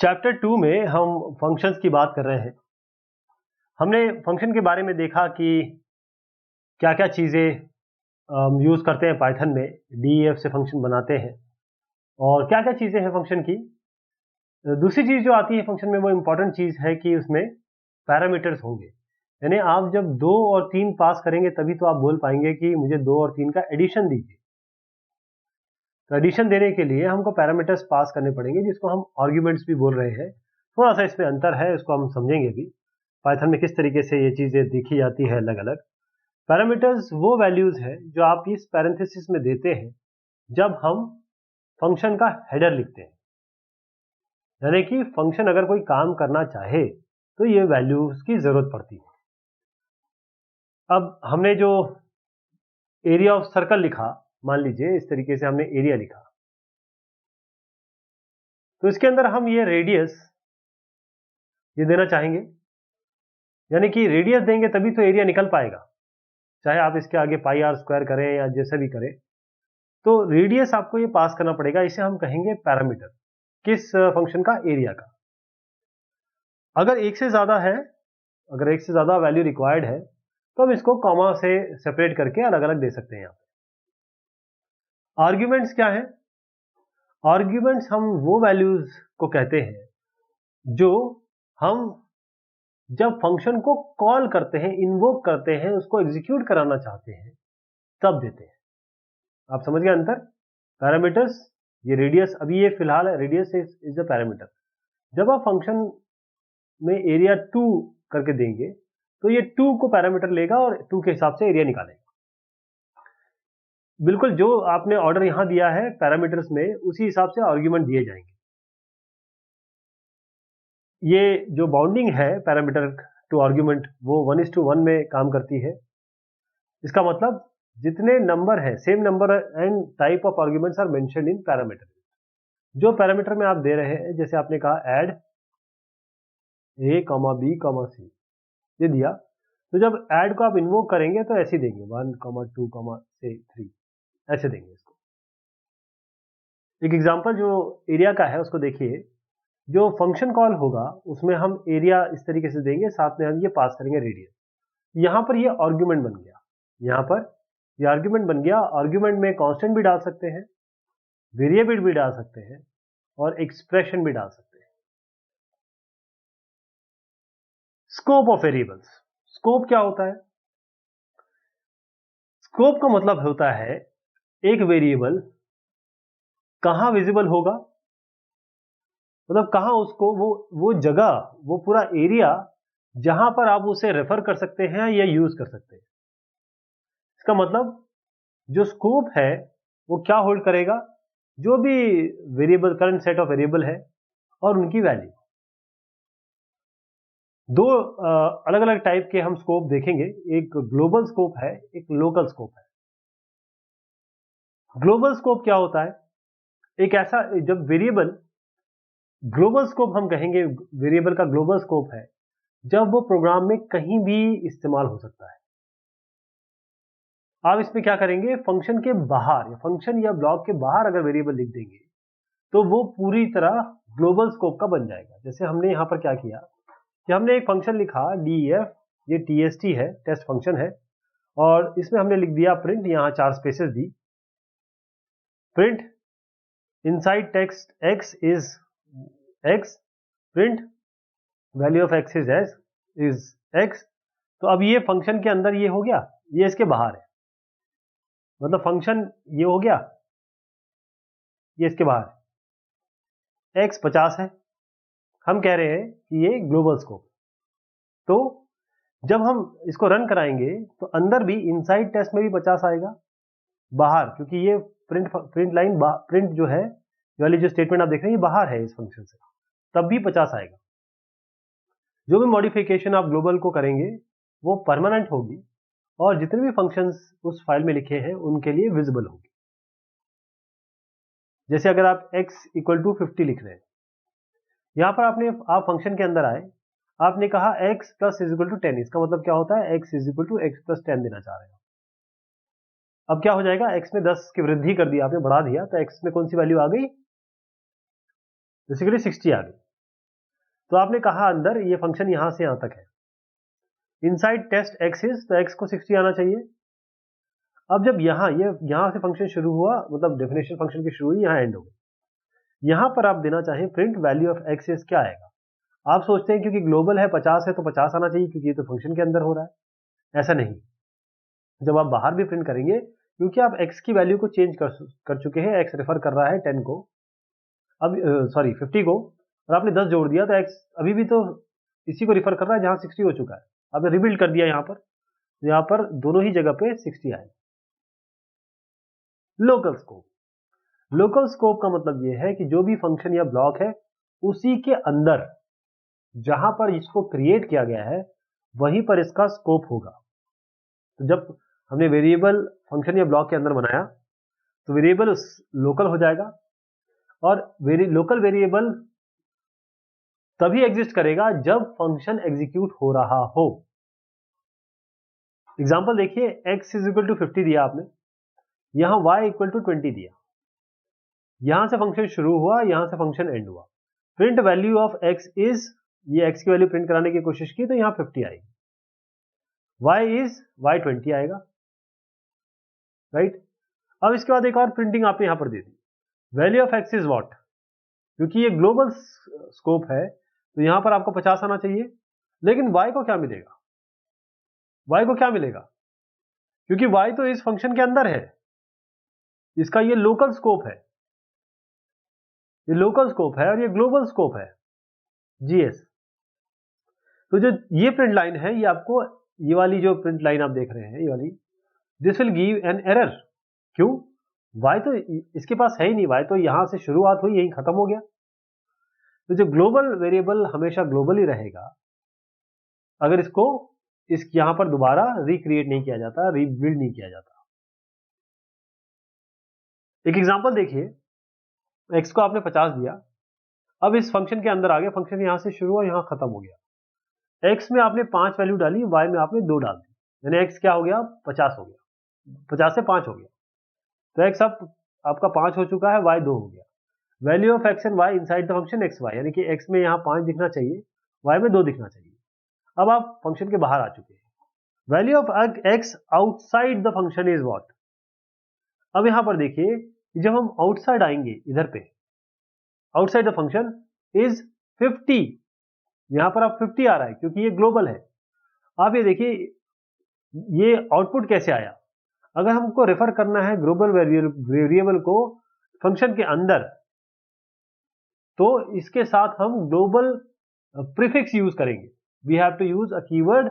Chapter 2 में हम functions की बात कर रहे हैं। हमने फंक्शन के बारे में देखा कि क्या-क्या चीज़ें यूज़ करते हैं पाइथन में, डीईएफ से फंक्शन बनाते हैं और क्या-क्या चीज़ें हैं फंक्शन की। दूसरी चीज़ जो आती है फंक्शन में वो इम्पोर्टेंट चीज़ है कि उसमें पैरामीटर्स होंगे। यानी आप जब 2 और 3 पास करेंगे तभी तो आप बोल पाएंगे कि मुझे 2 और 3 का एडिशन दीजिए। तो एडिशन देने के लिए हमको पैरामीटर्स पास करने पड़ेंगे जिसको हम आर्ग्यूमेंट्स भी बोल रहे हैं। थोड़ा सा इसमें अंतर है, इसको हम समझेंगे भी पाइथन में किस तरीके से ये चीज़ें देखी जाती है अलग अलग। पैरामीटर्स वो वैल्यूज है जो आप इस पैरेंथेसिस में देते हैं जब हम फंक्शन का हेडर लिखते हैं। यानी कि फंक्शन अगर कोई काम करना चाहे तो ये वैल्यूज की जरूरत पड़ती है। अब हमने जो एरिया ऑफ सर्कल लिखा, मान लीजिए इस तरीके से हमने एरिया लिखा, तो इसके अंदर हम ये रेडियस ये देना चाहेंगे। यानी कि रेडियस देंगे तभी तो एरिया निकल पाएगा, चाहे आप इसके आगे पाई आर स्क्वायर करें या जैसे भी करें। तो रेडियस आपको ये पास करना पड़ेगा, इसे हम कहेंगे पैरामीटर किस फंक्शन का, एरिया का। अगर एक से ज्यादा है, अगर एक से ज्यादा वैल्यू रिक्वायर्ड है तो हम इसको कॉमा से सेपरेट करके अलग अलग दे सकते हैं। यहाँ पे आर्ग्यूमेंट्स क्या है? आर्ग्यूमेंट्स हम वो वैल्यूज को कहते हैं जो हम जब फंक्शन को कॉल करते हैं, इन्वोक करते हैं, उसको एग्जीक्यूट कराना चाहते हैं तब देते हैं। आप समझ गए अंतर? पैरामीटर्स, ये रेडियस, अभी ये फिलहाल रेडियस इज द पैरामीटर। जब आप फंक्शन में एरिया 2 करके देंगे तो ये 2 को पैरामीटर लेगा और 2 के हिसाब से एरिया निकालेगा। बिल्कुल जो आपने ऑर्डर यहां दिया है पैरामीटर्स में, उसी हिसाब से आर्ग्यूमेंट दिए जाएंगे। ये जो बाउंडिंग है पैरामीटर टू आर्ग्यूमेंट वो 1:1 में काम करती है। इसका मतलब जितने नंबर है, same number and type of arguments are mentioned in parameter. जो पैरामीटर में आप दे रहे हैं, जैसे आपने कहा ऐड a, b, c, ये दिया, तो जब ऐड को आप इन्वोक करेंगे तो ऐसे देंगे 1, 2, से 3, ऐसे देंगे इसको। एक एग्जांपल जो एरिया का है उसको देखिए। जो फंक्शन कॉल होगा उसमें हम एरिया इस तरीके से देंगे, साथ में हम ये पास करेंगे रेडियस। यहां पर ये आर्ग्यूमेंट बन गया, यहां पर ये आर्ग्यूमेंट बन गया। आर्ग्यूमेंट में कांस्टेंट भी डाल सकते हैं, वेरिएबल भी डाल सकते हैं और एक्सप्रेशन भी डाल सकते हैं। स्कोप ऑफ वेरिएबल्स, स्कोप क्या होता है? स्कोप का मतलब होता है एक वेरिएबल कहां विजिबल होगा, मतलब कहां उसको वो जगह, वो पूरा एरिया जहां पर आप उसे रेफर कर सकते हैं या यूज कर सकते हैं। इसका मतलब जो स्कोप है वो क्या होल्ड करेगा, जो भी variable, current set of variable है और उनकी वैल्यू। दो अलग अलग टाइप के हम स्कोप देखेंगे, एक ग्लोबल स्कोप है, एक लोकल स्कोप है। ग्लोबल स्कोप क्या होता है? एक ऐसा, जब वेरिएबल, ग्लोबल स्कोप हम कहेंगे, वेरिएबल का ग्लोबल स्कोप है जब वो प्रोग्राम में कहीं भी इस्तेमाल हो सकता है। आप इसमें क्या करेंगे, फंक्शन के बाहर या फंक्शन या ब्लॉक के बाहर अगर वेरिएबल लिख देंगे तो वो पूरी तरह ग्लोबल स्कोप का बन जाएगा। जैसे हमने यहां पर क्या किया कि हमने एक फंक्शन लिखा def, ये tst है, टेस्ट फंक्शन है, और इसमें हमने लिख दिया प्रिंट, यहां 4 spaces the, print inside text x is x, print value of x is x। तो अब ये फंक्शन के अंदर ये हो गया, ये इसके बाहर है, मतलब फंक्शन ये हो गया, ये इसके बाहर है, x 50 है। हम कह रहे हैं कि ये ग्लोबल स्कोप। तो जब हम इसको रन कराएंगे तो अंदर भी इनसाइड टेस्ट में भी 50 आएगा, बाहर, क्योंकि ये प्रिंट लाइन, प्रिंट जो है वाली जो स्टेटमेंट आप देख रहे हैं ये बाहर है इस फंक्शन से, तब भी 50 आएगा। जो भी मॉडिफिकेशन आप ग्लोबल को करेंगे वो परमानेंट होगी और जितने भी फंक्शंस उस फाइल में लिखे हैं उनके लिए विजिबल होगी। जैसे अगर आप x = 50 लिख रहे हैं, यहां पर आप फंक्शन के अंदर आए, आपने कहा x + 10, इसका मतलब क्या होता है, x = x + 10 देना चाह रहे हो। अब क्या हो जाएगा, x में 10 की वृद्धि कर दी आपने, बढ़ा दिया, तो x में कौन सी वैल्यू आ गई, बेसिकली 60 आ गई। तो आपने कहा अंदर ये फंक्शन यहां से यहां तक है, इनसाइड टेस्ट एक्स इज, तो एक्स को 60 आना चाहिए। अब जब यहां से फंक्शन शुरू हुआ, मतलब डेफिनेशन फंक्शन की शुरू हुई, यहां एंड हो गई। यहां पर आप देना चाहें print value of x is, क्या आएगा? आप सोचते हैं क्योंकि ग्लोबल है 50 है तो 50 आना चाहिए क्योंकि ये तो फंक्शन के अंदर हो रहा है। ऐसा नहीं, जब आप बाहर भी प्रिंट करेंगे, क्योंकि आप x की वैल्यू को चेंज कर चुके हैं, x रेफर कर रहा है 10 को, अब सॉरी 50 को, और आपने 10 जोड़ दिया तो x अभी भी तो इसी को रिफर कर रहा है जहां 60 हो चुका है। आपने रिबिल्ड कर दिया यहां पर दोनों ही जगह पे 60 आए। लोकल स्कोप, लोकल स्कोप का मतलब यह है कि जो भी फंक्शन या ब्लॉक है उसी के अंदर जहां पर इसको क्रिएट किया गया है वहीं पर इसका स्कोप होगा। तो जब हमने वेरिएबल फंक्शन या ब्लॉक के अंदर बनाया तो वेरिएबल लोकल हो जाएगा, और लोकल वेरिएबल तभी एग्जिस्ट करेगा जब फंक्शन एग्जीक्यूट हो रहा हो। एग्जांपल देखिए, x इज इक्वल टू 50 दिया आपने, यहां y इक्वल टू 20 दिया, यहां से फंक्शन शुरू हुआ, यहां से फंक्शन एंड हुआ। Print value of x is, ये x की वैल्यू प्रिंट कराने की कोशिश की तो यहां 50 आएगी, y इज, y 20 आएगा, राइट। अब इसके बाद एक और प्रिंटिंग आपने यहां पर दे दी, value of x is what, क्योंकि ये ग्लोबल स्कोप है तो यहां पर आपको 50 आना चाहिए, लेकिन y को क्या मिलेगा? y को क्या मिलेगा? क्योंकि y तो इस फंक्शन के अंदर है, इसका ये लोकल स्कोप है, ये लोकल स्कोप है और ये ग्लोबल स्कोप है, जीएस। तो जो ये प्रिंट लाइन है, ये आपको, ये वाली जो प्रिंट लाइन आप देख रहे हैं, ये वाली, this will give an error. क्यों? y तो इसके पास है ही नहीं, y तो यहां से शुरुआत हुई, यहीं खत्म हो गया। तो जो ग्लोबल वेरिएबल हमेशा ग्लोबल ही रहेगा अगर इसको यहां पर दोबारा रिक्रिएट नहीं किया जाता, रीबिल्ड नहीं किया जाता। एक एग्जांपल देखिए, x को आपने 50 दिया, अब इस फंक्शन के अंदर आ गया, फंक्शन यहां से शुरू हुआ, यहां खत्म हो गया। x में आपने 5 वैल्यू डाली, y में आपने 2 डाल दी, यानी x क्या हो गया? 50 हो गया, 50 से 5 हो गया, तो x अब आपका 5 हो चुका है, y 2 हो गया। Value of x and y inside the function x y, यानी कि x में यहां 5 दिखना चाहिए, y में 2 दिखना चाहिए। अब आप फंक्शन के बाहर आ चुके हैं। Value of x outside the function is what. अब यहां पर देखिए, जब हम आउटसाइड आएंगे, इधर पे आउटसाइड द फंक्शन इज 50, यहां पर आप 50 आ रहा है क्योंकि ये ग्लोबल है। आप ये देखिए, ये आउटपुट कैसे आया? अगर हमको रेफर करना है ग्लोबल वेरिएबल को फंक्शन के अंदर, तो इसके साथ हम ग्लोबल प्रीफिक्स यूज करेंगे। We have to use a keyword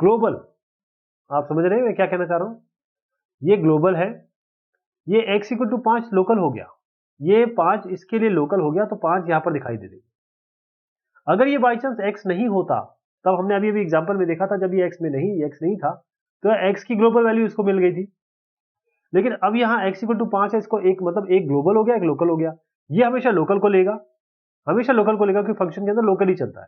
global. आप समझ रहे हैं मैं क्या कहना चाह रहा हूं? ये ग्लोबल है, ये x इक्वल टू 5 लोकल हो गया, ये 5 इसके लिए लोकल हो गया, तो 5 यहां पर दिखाई दे देगी। अगर ये बाई चांस x नहीं होता, तब हमने अभी एग्जांपल में देखा था, जब ये x नहीं था तो x की ग्लोबल वैल्यू इसको मिल गई थी। लेकिन अब यहां x इक्वल टू 5 है, इसको एक मतलब एक ग्लोबल हो गया, एक लोकल हो गया। ये हमेशा लोकल को लेगा, हमेशा लोकल को लेगा, क्योंकि फंक्शन के अंदर लोकल ही चलता है।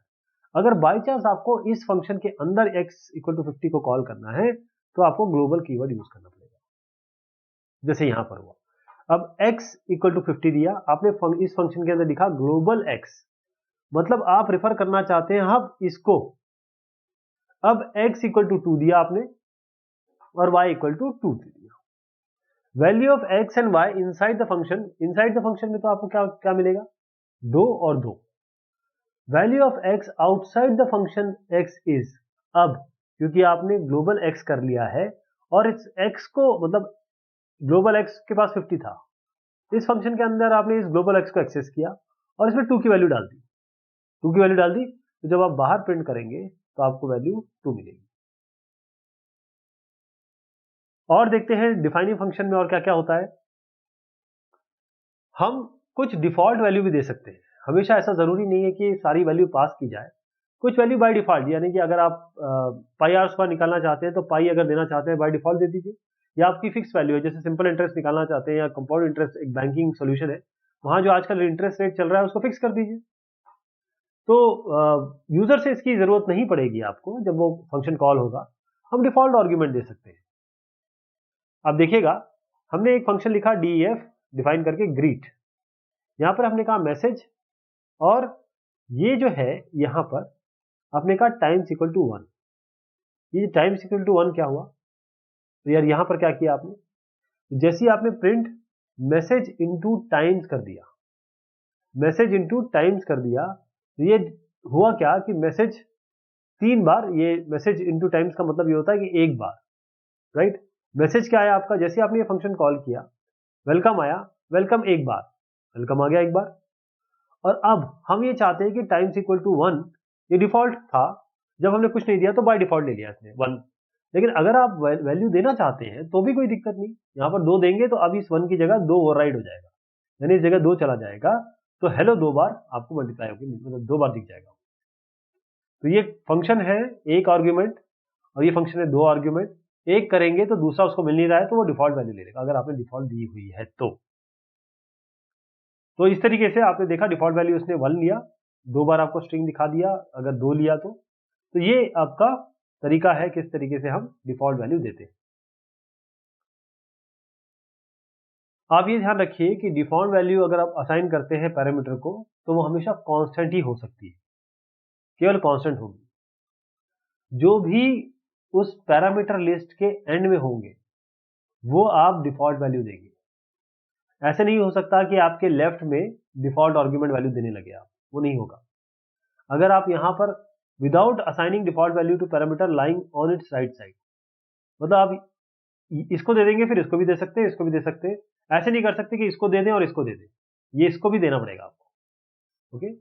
अगर बाई चांस आपको इस फंक्शन के अंदर x इक्वल टू 50 को कॉल करना है, तो आपको ग्लोबल कीवर्ड यूज करना पड़ेगा, जैसे यहां पर हुआ। अब x इक्वल टू 50 दिया आपने, इस फंक्शन के अंदर लिखा ग्लोबल x, मतलब आप रेफर करना चाहते हैं अब इसको। अब x इक्वल टू 2 दिया आपने और y इक्वल टू 2 दिया। Value of x and y inside the function, inside the function में तो आपको क्या क्या मिलेगा? 2 और 2। Value of x outside the function x is, अब क्योंकि आपने ग्लोबल x कर लिया है और इस x को, मतलब ग्लोबल x के पास 50 था, इस फंक्शन के अंदर आपने इस ग्लोबल x को एक्सेस किया और इसमें 2 की वैल्यू डाल दी, 2 की वैल्यू डाल दी, तो जब आप बाहर प्रिंट करेंगे तो आपको वैल्यू 2 मिलेगी। और देखते हैं डिफाइनिंग फंक्शन में और क्या क्या होता है। हम कुछ डिफॉल्ट वैल्यू भी दे सकते हैं, हमेशा ऐसा जरूरी नहीं है कि सारी वैल्यू पास की जाए। कुछ वैल्यू बाय डिफॉल्ट, यानी कि अगर आप पाई आर स्क्वायर निकालना चाहते हैं तो पाई अगर देना चाहते हैं बाय डिफॉल्ट दे दीजिए, या आपकी फिक्स वैल्यू है, जैसे सिंपल इंटरेस्ट निकालना चाहते हैं या कंपाउंड इंटरेस्ट, एक बैंकिंग सोल्यूशन है, वहां जो आजकल इंटरेस्ट रेट चल रहा है उसको फिक्स कर दीजिए। तो यूजर से इसकी जरूरत नहीं पड़ेगी आपको, जब वो फंक्शन कॉल होगा हम डिफॉल्ट आर्ग्यूमेंट दे सकते हैं। अब देखिएगा, हमने एक फंक्शन लिखा def डिफाइन करके ग्रीट, यहां पर हमने कहा मैसेज और ये जो है यहां पर आपने कहा टाइम्स इक्वल टू 1, ये टाइम्स इक्वल टू 1 क्या हुआ? तो यार यहां पर क्या किया आपने, जैसे ही आपने प्रिंट मैसेज इनटू टाइम्स कर दिया, मैसेज इनटू टाइम्स कर दिया, तो ये हुआ क्या कि मैसेज 3 बार, ये मैसेज इनटू टाइम्स का मतलब ये होता है कि एक बार, राइट? मैसेज क्या आया आपका, जैसे आपने ये फंक्शन कॉल किया, वेलकम आया, वेलकम एक बार, वेलकम आ गया एक बार। और अब हम ये चाहते हैं कि टाइम्स इक्वल टू 1, ये डिफॉल्ट था, जब हमने कुछ नहीं दिया तो बाय डिफॉल्ट ले लिया इसने 1। लेकिन अगर आप वैल्यू देना चाहते हैं तो भी कोई दिक्कत नहीं, यहाँ पर 2 देंगे तो अब इस 1 की जगह 2 ओवरराइड हो जाएगा, यानी इस जगह 2 चला जाएगा, तो हेलो 2 बार आपको मल्टीप्लाई होगी, मतलब 2 बार दिख जाएगा। तो ये फंक्शन है एक आर्ग्यूमेंट और ये फंक्शन है 2 आर्ग्यूमेंट, एक करेंगे तो दूसरा उसको मिल नहीं रहा है तो वो डिफॉल्ट वैल्यू ले लेगा, अगर आपने डिफॉल्ट दी हुई है तो इस तरीके से आपने देखा डिफॉल्ट वैल्यू उसने 1 लिया, 2 बार आपको स्ट्रिंग दिखा दिया, अगर 2 लिया तो ये आपका तरीका है किस तरीके से हम डिफॉल्ट वैल्यू देते हैं। आप ये ध्यान रखिए कि डिफॉल्ट वैल्यू अगर आप असाइन करते हैं पैरामीटर को तो वो हमेशा कांस्टेंट ही हो सकती है, केवल कांस्टेंट होगी। जो भी उस पैरामीटर लिस्ट के एंड में होंगे वो आप डिफॉल्ट वैल्यू देंगे। ऐसे नहीं हो सकता कि आपके लेफ्ट में डिफॉल्ट आर्ग्यूमेंट वैल्यू देने लगे आप, वो नहीं होगा। अगर आप यहां पर without assigning default value to parameter lying on its right side, मतलब आप इसको दे देंगे फिर इसको भी दे सकते हैं, इसको भी दे सकते हैं, ऐसे नहीं कर सकते कि इसको दे दें और इसको दे दें, ये इसको भी देना पड़ेगा आपको, ओके।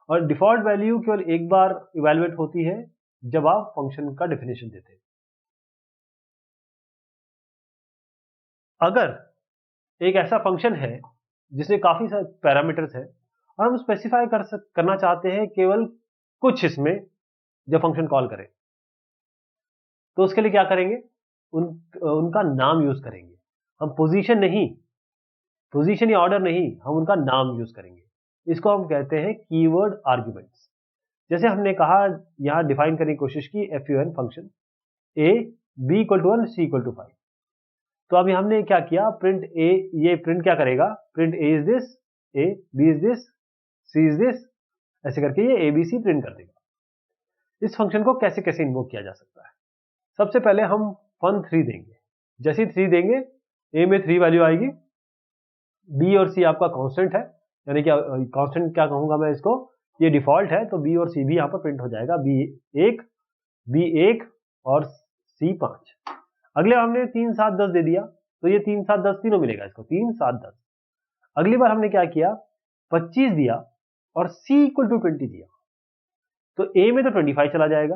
और डिफॉल्ट वैल्यू केवल एक बार इवैल्यूएट होती है जब आप फंक्शन का डेफिनेशन देते हैं। अगर एक ऐसा फंक्शन है जिसमें काफी सारे पैरामीटर्स है और हम स्पेसिफाई करना चाहते हैं केवल कुछ इसमें जब फंक्शन कॉल करें, तो उसके लिए क्या करेंगे, उनका नाम यूज करेंगे। हम पोजीशन नहीं, पोजीशन या ऑर्डर नहीं, हम उनका नाम यूज करेंगे। इसको हम कहते हैं कीवर्ड आर्ग्यूमेंट्स। जैसे हमने कहा यहां डिफाइन करने की कोशिश की fun function a b equal to 1 c equal to 5, तो अभी हमने क्या किया, प्रिंट a, ये प्रिंट क्या करेगा, print a is this, a b is this, c is this, ऐसे करके ये abc प्रिंट कर देगा। इस फंक्शन को कैसे कैसे इन्वोक किया जा सकता है, सबसे पहले हम fun3 देंगे, जैसे ही 3 देंगे a में 3 वैल्यू आएगी, b और c आपका कांस्टेंट है, यानी कि कांस्टेंट क्या कहूंगा मैं इसको, ये डिफॉल्ट है, तो b और c भी यहाँ पर प्रिंट हो जाएगा, b1 और c5। अगले हमने 3 7 10 दे दिया, तो ये 3 7 10 तीनों मिलेगा इसको, 3 7 10। अगली बार हमने क्या किया, 25 दिया और c इक्वल टू 20 दिया, तो a में तो 25 चला जाएगा,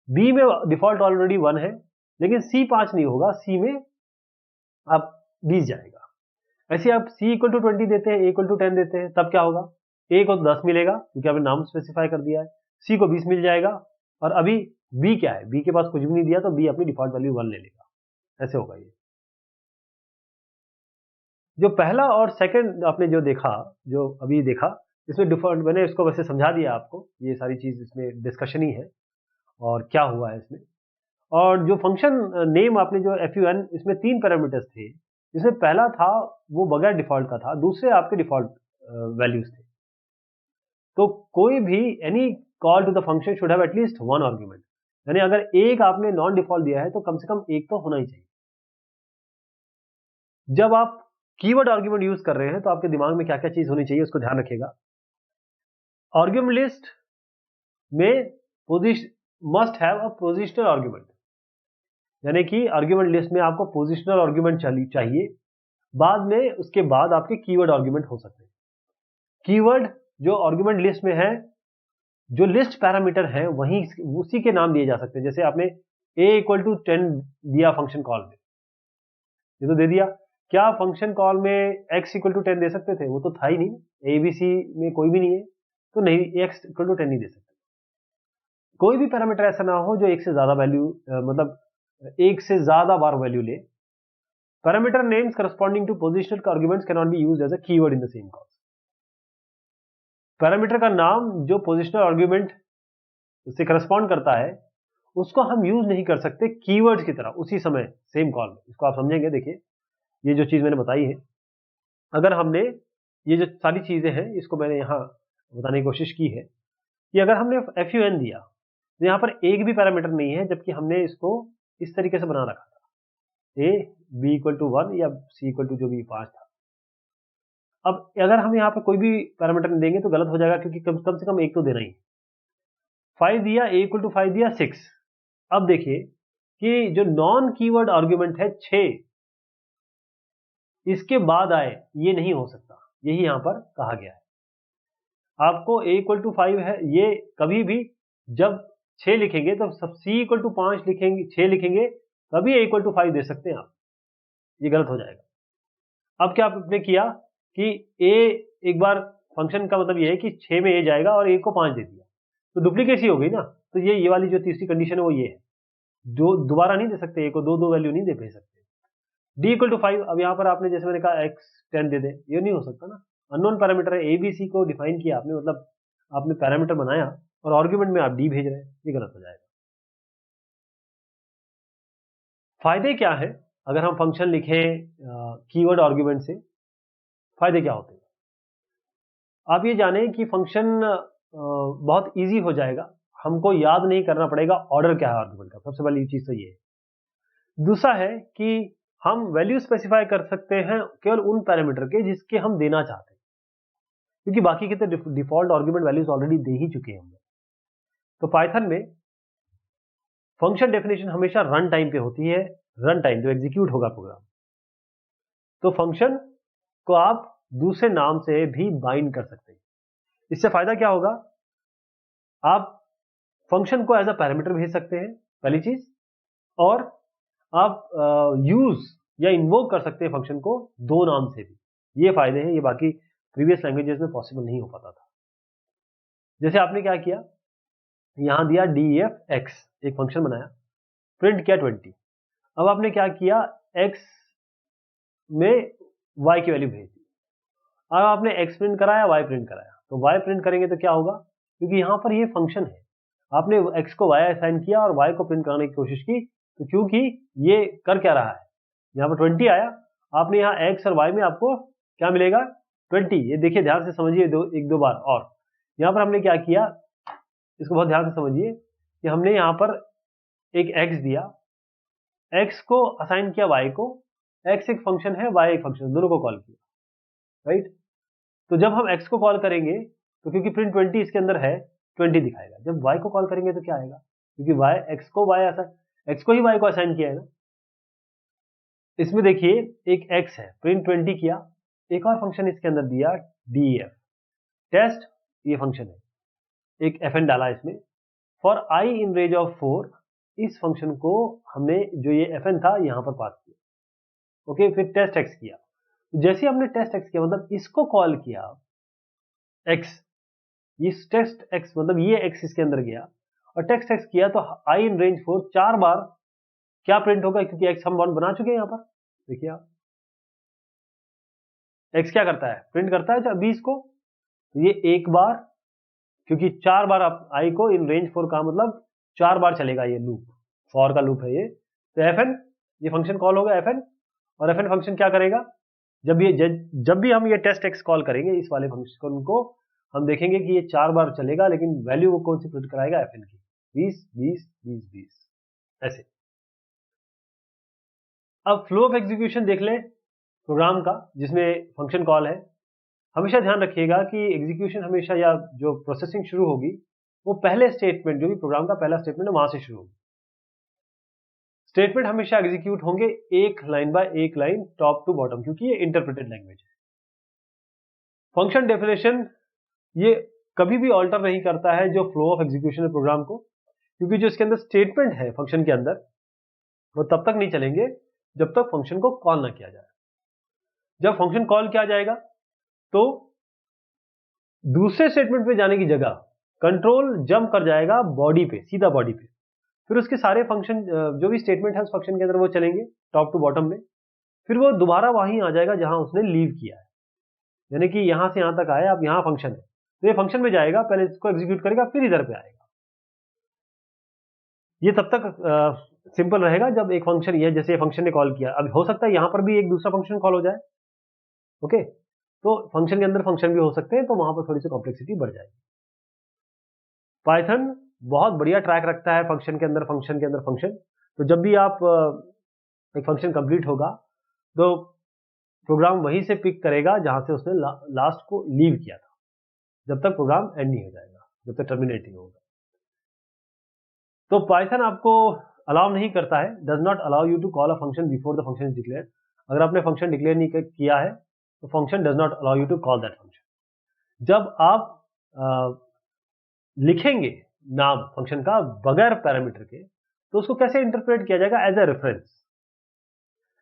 b में डिफॉल्ट ऑलरेडी 1 है, लेकिन c 5 नहीं होगा, c में अब 20 जाएगा। ऐसे आप c इक्वल टू 20 देते हैं, a इक्वल टू 10 देते हैं, तब क्या होगा, a को 10 मिलेगा क्योंकि आपने नाम स्पेसिफाई कर दिया है, c को 20 मिल जाएगा, और अभी b क्या है, b के पास कुछ भी नहीं दिया तो b अपनी डिफॉल्ट वैल्यू 1 ले लेगा, ऐसे होगा ये। जो पहला और सेकंड आपने जो देखा, जो अभी देखा, इसमें डिफॉल्ट, मैंने इसको वैसे समझा दिया आपको, ये सारी चीज इसमें डिस्कशन ही है और क्या हुआ है इसमें। और जो फंक्शन नेम आपने जो fun, इसमें 3 पैरामीटर्स थे, जिसमें पहला था वो बगैर डिफॉल्ट का था, दूसरे आपके डिफॉल्ट वैल्यूज थे। तो कोई भी any call to the function should have at least 1 argument, यानी अगर एक आपने नॉन डिफॉल्ट दिया है तो कम से कम एक तो होना ही चाहिए। जब आप कीवर्ड आर्ग्यूमेंट यूज कर रहे हैं तो आपके दिमाग में क्या क्या चीज होनी चाहिए उसको ध्यान रखिएगा। आर्ग्यूमेंट लिस्ट में must have a positional argument, यानी कि आर्ग्यूमेंट लिस्ट में आपको पोजिशनल आर्ग्यूमेंट चाहिए, बाद में उसके बाद आपके कीवर्ड आर्ग्यूमेंट हो सकते हैं। कीवर्ड जो आर्ग्यूमेंट लिस्ट में है, जो लिस्ट पैरामीटर है वहीं उसी के नाम दिए जा सकते हैं। जैसे आपने a इक्वल टू 10 दिया फंक्शन कॉल में, ये तो दे दिया, क्या फंक्शन कॉल में x इक्वल टू 10 दे सकते थे, वो तो था ही नहीं, abc में कोई भी नहीं है, तो नहीं, x इक्वल टू 10 नहीं दे सकते। कोई भी पैरामीटर ऐसा ना हो जो एक से ज्यादा वैल्यू, मतलब एक से ज्यादा बार वैल्यू ले। Parameter names corresponding to positional arguments can not be used as a keyword in the same call. Parameter का नाम जो पोजिशनल आर्ग्यूमेंट से करस्पॉन्ड करता है उसको हम यूज नहीं कर सकते कीवर्ड्स की तरह उसी समय सेम कॉल में। इसको आप समझेंगे, देखिए ये जो चीज मैंने बताई है, अगर हमने ये जो सारी चीजें हैं इसको मैंने यहाँ बताने की कोशिश की है कि अगर हमने FUN दिया तो यहाँ पर एक भी पैरामीटर नहीं है, जबकि हमने इसको इस तरीके से बना रखा था, a b इक्वल टू 1 या c इक्वल टू जो भी 5 था। अब अगर हम यहाँ पर कोई भी पैरामीटर नहीं देंगे तो गलत हो जाएगा, क्योंकि कम से कम एक तो देना ही। 5 दिया, a इक्वल टू 5 दिया, 6। अब देखिए कि जो नॉन कीवर्ड आर्ग्यूमेंट है 6, इसके बाद आए, ये नहीं हो सकता, यही यहाँ पर कहा गया है। आपको a इक्वल टू 5 है, ये कभी भी जब 6 लिखेंगे तो सब c इक्वल टू 5 लिखेंगे, 6 लिखेंगे, तभी a इक्वल टू 5 दे सकते हैं आप, ये गलत हो जाएगा। अब क्या आपने किया कि a, एक बार फंक्शन का मतलब ये है कि 6 में a जाएगा और a को 5 दे दिया, तो डुप्लीकेसी हो गई ना। तो ये वाली जो तीसरी कंडीशन है वो ये है, जो दोबारा नहीं दे सकते, a को दो वैल्यू नहीं दे भेज सकते। d इक्वल टू 5, अब यहाँ पर आपने जैसे मैंने कहा x 10 दे दे, ये नहीं हो सकता ना। अननोन पैरामीटर है, ABC को डिफाइन किया आपने, मतलब आपने पैरामीटर बनाया और आर्ग्यूमेंट में आप d भेज रहे हैं, ये गलत हो जाएगा। फायदे क्या है अगर हम फंक्शन लिखें कीवर्ड आर्ग्यूमेंट से? फायदे क्या होते हैं? आप ये जानें कि फंक्शन बहुत इजी हो जाएगा, हमको याद नहीं करना पड़ेगा ऑर्डर क्या है आर्ग्यूमेंट का, सबसे पहली चीज तो ये है। दूसरा है कि हम वैल्यू स्पेसिफाई कर सकते हैं केवल उन पैरामीटर के जिसके हम देना चाहते हैं, क्योंकि बाकी के तो डिफॉल्ट आर्ग्यूमेंट वैल्यूज ऑलरेडी दे ही चुके हैं हमने। तो पाइथन में फंक्शन डेफिनेशन हमेशा रन टाइम पे होती है, रन टाइम जो एग्जीक्यूट होगा प्रोग्राम। तो फंक्शन को आप दूसरे नाम से भी बाइंड कर सकते हैं। इससे फायदा क्या होगा? आप फंक्शन को एज अ पैरामीटर भेज सकते हैं, पहली चीज, और आप यूज या इन्वोक कर सकते हैं फंक्शन को दो नाम से भी। ये फायदे हैं, ये बाकी प्रीवियस लैंग्वेजेस में पॉसिबल नहीं हो पाता था। जैसे आपने क्या किया, यहां दिया df(x), एक फंक्शन बनाया, प्रिंट किया 20। अब आपने क्या किया, x में y की वैल्यू भेज दी। अब आपने x प्रिंट कराया, y प्रिंट कराया, तो y प्रिंट करेंगे तो क्या होगा, क्योंकि यहां पर ये फंक्शन है, आपने x को y असाइन किया और y को प्रिंट कराने की कोशिश की, तो क्योंकि ये कर क्या रहा है, यहाँ पर 20 आया, आपने यहाँ x और y में आपको क्या मिलेगा, 20। ये देखिए, ध्यान से समझिए एक दो बार। और यहाँ पर हमने क्या किया, इसको बहुत ध्यान से समझिए कि हमने यहाँ पर एक x दिया, x को असाइन किया y को, x एक फंक्शन है, y एक फंक्शन, दोनों को कॉल किया, राइट। तो जब हम x को कॉल करेंगे तो क्योंकि प्रिंट 20 इसके अंदर है, 20 दिखाएगा। जब y को कॉल करेंगे तो क्या आएगा, क्योंकि x को ही y को असाइन किया है ना। इसमें देखिए एक x है, प्रिंट 20 किया, एक और फंक्शन इसके अंदर दिया df टेस्ट, ये फंक्शन है, एक fn डाला इसमें, for i in range of 4, इस फंक्शन को हमने जो ये fn था यहां पर पास किया, ओके। फिर टेस्ट x किया, जैसे हमने टेस्ट x किया मतलब इसको कॉल किया x, इस टेस्ट x मतलब ये x इसके अंदर गया और टेस्ट x किया, तो i इन रेंज 4 4 बार क्या प्रिंट होगा, क्योंकि x हम बॉन्ड बना चुके हैं यहाँ पर। देखिए आप, x क्या करता है, प्रिंट करता है 20 को, तो ये एक बार, क्योंकि 4 बार आप i को इन रेंज 4 का मतलब 4 बार चलेगा, ये लूप फॉर का लूप है ये। तो fn, ये फंक्शन कॉल होगा fn, और fn फंक्शन क्या करेगा, जब भी हम ये टेस्ट x कॉल करेंगे इस वाले फंक्शन को, हम देखेंगे कि ये 4 बार चलेगा, लेकिन वैल्यू वो कौन सी प्रिंट कराएगा, fn की, 20 20 20 20 ऐसे। अब फ्लो ऑफ एग्जीक्यूशन देख ले प्रोग्राम का जिसमें फंक्शन कॉल है। हमेशा ध्यान रखिएगा कि एग्जीक्यूशन हमेशा, या जो प्रोसेसिंग शुरू होगी वो पहले स्टेटमेंट, जो भी प्रोग्राम का पहला स्टेटमेंट है वहां से शुरू होगी। स्टेटमेंट हमेशा एग्जीक्यूट होंगे एक लाइन बाय एक लाइन, टॉप टू बॉटम, क्योंकि ये इंटरप्रेटेड लैंग्वेज है। फंक्शन डेफिनेशन ये कभी भी ऑल्टर नहीं करता है जो फ्लो ऑफ एग्जीक्यूशन है प्रोग्राम को, क्योंकि जो इसके अंदर स्टेटमेंट है फंक्शन के अंदर वो तब तक नहीं चलेंगे जब तक फंक्शन को कॉल ना किया जाए। जब फंक्शन कॉल किया जाएगा तो दूसरे स्टेटमेंट पे जाने की जगह कंट्रोल जंप कर जाएगा बॉडी पे, सीधा बॉडी पे। फिर उसके सारे फंक्शन जो भी स्टेटमेंट है उस फंक्शन के अंदर वो चलेंगे टॉप टू बॉटम में, फिर वो दोबारा वहीं आ जाएगा जहां उसने लीव किया है, यानी कि यहां से यहां तक आया, अब यहां फंक्शन है तो ये फंक्शन में जाएगा, पहले इसको एग्जीक्यूट करेगा फिर इधर पे आएगा। ये तब तक सिंपल रहेगा जब एक फंक्शन, ये जैसे फंक्शन ने कॉल किया, अब हो सकता है यहां पर भी एक दूसरा फंक्शन कॉल हो जाए, ओके। तो फंक्शन के अंदर फंक्शन भी हो सकते हैं, तो वहां पर थोड़ी सी कॉम्प्लेक्सिटी बढ़ जाएगी। पाइथन बहुत बढ़िया ट्रैक रखता है फंक्शन के अंदर फंक्शन। तो जब भी आप एक फंक्शन कंप्लीट होगा तो प्रोग्राम वहीं से पिक करेगा जहां से उसने लास्ट को लीव किया था, जब तक प्रोग्राम एंड नहीं हो जाएगा, जब तक टर्मिनेट नहीं होगा। तो पाइथन आपको अलाउ नहीं करता है, does not allow you to call a function before the function is declared. अगर आपने फंक्शन डिक्लेयर नहीं किया है तो function does not allow you to call that function. जब आप लिखेंगे नाम फंक्शन का बगैर पैरामीटर के, तो उसको कैसे इंटरप्रेट किया जाएगा? As a reference.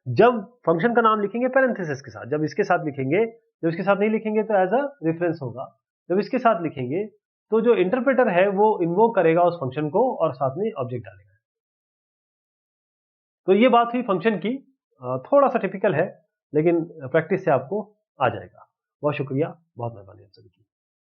जब फंक्शन का नाम लिखेंगे पैरेंथेसिस के साथ, जब इसके साथ लिखेंगे, जब इसके साथ नहीं लिखेंगे तो एज अ रेफरेंस होगा। जब इसके साथ लिखेंगे तो जो इंटरप्रेटर है वो इन्वोक करेगा उस फंक्शन को और साथ में ऑब्जेक्ट डालेगा। तो ये बात हुई फंक्शन की, थोड़ा सा टिपिकल है लेकिन प्रैक्टिस से आपको आ जाएगा। बहुत शुक्रिया, बहुत मेहरबानी आप सभी की।